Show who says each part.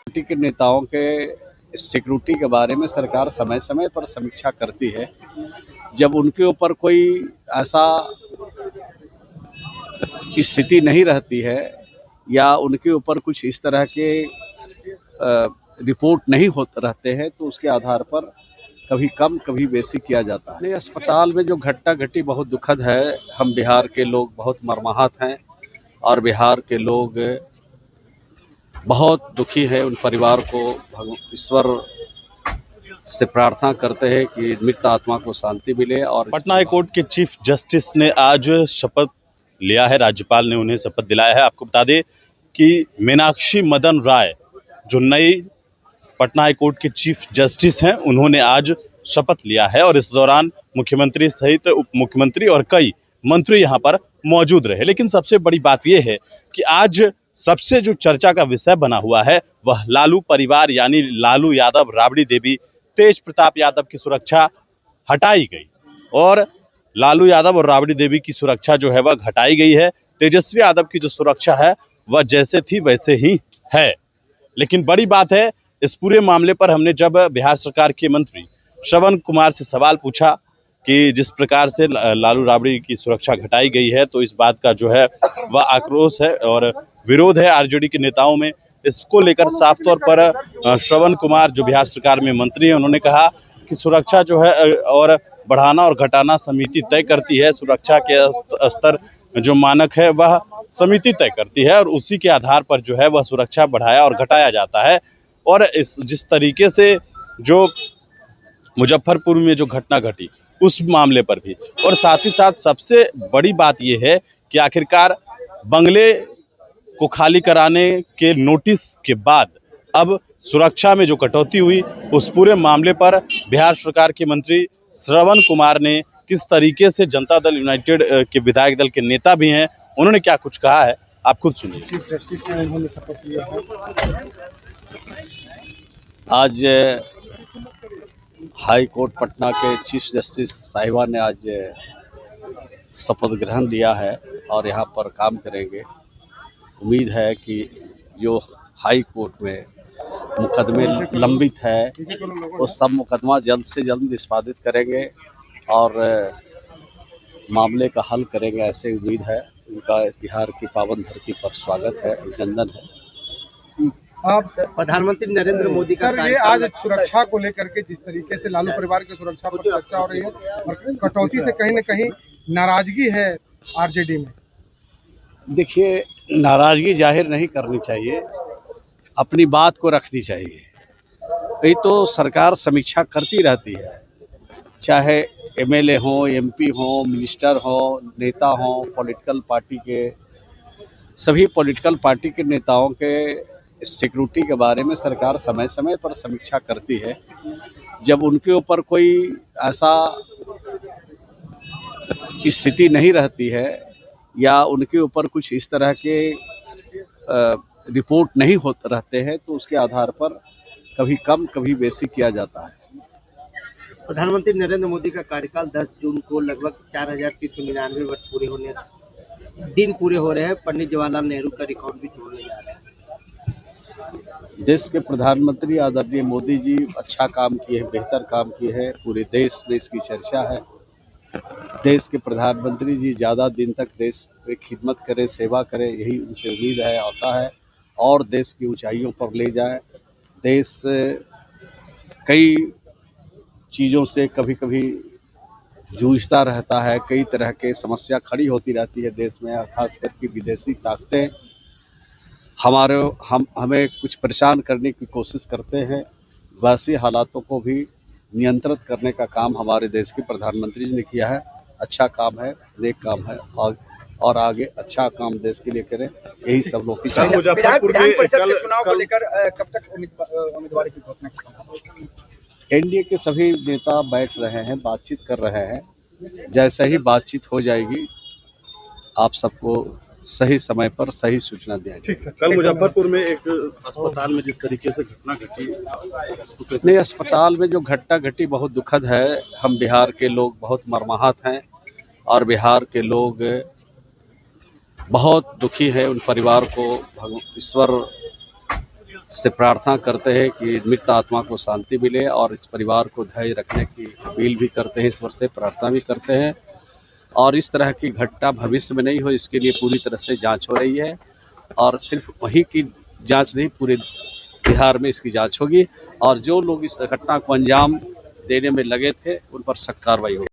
Speaker 1: Party के नेताओं के सिक्योरिटी के बारे में सरकार समय समय पर समीक्षा करती है। जब उनके ऊपर कोई ऐसा स्थिति नहीं रहती है या उनके ऊपर कुछ इस तरह के रिपोर्ट नहीं होते रहते हैं तो उसके आधार पर कभी कम कभी बेसी किया जाता है। अस्पताल में जो घटना घटी बहुत दुखद है। हम बिहार के लोग बहुत मर्माहत हैं और बिहार के लोग बहुत दुखी है। उन परिवार को ईश्वर से प्रार्थना करते हैं कि मृत आत्मा को शांति मिले। और
Speaker 2: पटना हाई कोर्ट के चीफ जस्टिस ने आज शपथ लिया है, राज्यपाल ने उन्हें शपथ दिलाया है। आपको बता दें कि मीनाक्षी मदन राय जो नई पटना हाई कोर्ट के चीफ जस्टिस हैं, उन्होंने आज शपथ लिया है और इस दौरान मुख्यमंत्री सहित उप मुख्यमंत्री और कई मंत्री यहां पर मौजूद रहे। लेकिन सबसे बड़ी बात यह है कि आज सबसे जो चर्चा का विषय बना हुआ है वह लालू परिवार यानी लालू यादव, राबड़ी देवी, तेज प्रताप यादव की सुरक्षा हटाई गई और लालू यादव और राबड़ी देवी की सुरक्षा जो है वह घटाई गई है। तेजस्वी यादव की जो सुरक्षा है वह जैसे थी वैसे ही है। लेकिन बड़ी बात है, इस पूरे मामले पर हमने जब बिहार सरकार के मंत्री श्रवण कुमार से सवाल पूछा कि जिस प्रकार से लालू राबड़ी की सुरक्षा घटाई गई है तो इस बात का जो है वह आक्रोश है और विरोध है आरजेडी के नेताओं में। इसको लेकर साफ तौर पर श्रवण कुमार जो बिहार सरकार में मंत्री हैं, उन्होंने कहा कि सुरक्षा जो है और बढ़ाना और घटाना समिति तय करती है। सुरक्षा के स्तर जो मानक है वह समिति तय करती है और उसी के आधार पर जो है वह सुरक्षा बढ़ाया और घटाया जाता है। और इस जिस तरीके से जो मुजफ्फरपुर में जो घटना घटी उस मामले पर भी, और साथ ही साथ सबसे बड़ी बात यह है कि आखिरकार बंगले को खाली कराने के नोटिस के बाद अब सुरक्षा में जो कटौती हुई उस पूरे मामले पर बिहार सरकार के मंत्री श्रवण कुमार ने किस तरीके से जनता दल यूनाइटेड के विधायक दल के नेता भी हैं, उन्होंने क्या कुछ कहा है आप खुद सुनिए।
Speaker 3: चीफ जस्टिस ने उन्होंने शपथ लिया है।
Speaker 1: आज हाई कोर्ट पटना के चीफ जस्टिस साहिबा ने आज शपथ ग्रहण लिया है और यहाँ पर काम करेंगे। उम्मीद है कि जो हाई कोर्ट में मुकदमे लंबित है वो सब मुकदमा जल्द से जल्द निष्पादित करेंगे और मामले का हल करेंगे, ऐसे उम्मीद है। उनका बिहार की पावन धरती पर स्वागत है, अभिनंदन है।
Speaker 3: आप प्रधानमंत्री नरेंद्र मोदी का ये आज सुरक्षा को लेकर के जिस तरीके से लालू परिवार की सुरक्षा पर चर्चा हो रही है और कटौती से कहीं न कहीं नाराजगी है आरजेडी में।
Speaker 1: देखिए, नाराजगी जाहिर नहीं करनी चाहिए, अपनी बात को रखनी चाहिए। ये तो सरकार समीक्षा करती रहती है, चाहे एमएलए हो, एमपी हो, मिनिस्टर हो, नेता हो, पॉलिटिकल पार्टी के सभी पॉलिटिकल पार्टी के नेताओं के सिक्योरिटी के बारे में सरकार समय समय पर समीक्षा करती है। जब उनके ऊपर कोई ऐसा स्थिति नहीं रहती है या उनके ऊपर कुछ इस तरह के रिपोर्ट नहीं होते रहते हैं तो उसके आधार पर कभी कम कभी बेसी किया जाता है।
Speaker 4: प्रधानमंत्री नरेंद्र मोदी का कार्यकाल 10 जून को लगभग 4399 वर्ष दिन पूरे हो रहे हैं। पंडित जवाहरलाल नेहरू का रिकॉर्ड भी तोड़ने जा रहा है।
Speaker 1: देश के प्रधानमंत्री आदरणीय मोदी जी अच्छा काम किए हैं, बेहतर काम किए हैं, पूरे देश में इसकी चर्चा है। देश के प्रधानमंत्री जी ज़्यादा दिन तक देश पे खिदमत करें, सेवा करें, यही उनसे उम्मीद है, आशा है और देश की ऊंचाइयों पर ले जाएं। देश कई चीज़ों से कभी कभी जूझता रहता है, कई तरह के समस्या खड़ी होती रहती है देश में, खास करके विदेशी ताकतें हमें कुछ परेशान करने की कोशिश करते हैं। वैसे हालातों को भी नियंत्रित करने का काम हमारे देश के प्रधानमंत्री जी ने किया है। अच्छा काम है, नेक काम है और आगे अच्छा काम देश के लिए करें, यही सब लोग की चाहिए।
Speaker 4: विधान परिषद के चुनाव को लेकर कब तक उम्मीदवारी की घोषणा करेंगे?
Speaker 1: एनडीए के सभी नेता बैठ रहे हैं, बातचीत कर रहे हैं। जैसे ही बातचीत हो जाएगी आप सबको सही समय पर सही सूचना देंगे।
Speaker 2: कल मुजफ्फरपुर में एक अस्पताल में जिस तरीके से घटना घटी,
Speaker 1: नहीं, अस्पताल में जो घटना घटी बहुत दुखद है। हम बिहार के लोग बहुत मर्माहत हैं और बिहार के लोग बहुत दुखी है। उन परिवार को ईश्वर से प्रार्थना करते हैं कि मृत आत्मा को शांति मिले और इस परिवार को धैर्य रखने की अपील भी करते हैं, ईश्वर से प्रार्थना भी करते हैं और इस तरह की घटना भविष्य में नहीं हो इसके लिए पूरी तरह से जांच हो रही है। और सिर्फ वहीं की जांच नहीं, पूरे बिहार में इसकी जांच होगी और जो लोग इस घटना को अंजाम देने में लगे थे उन पर सख्त कार्रवाई होगी।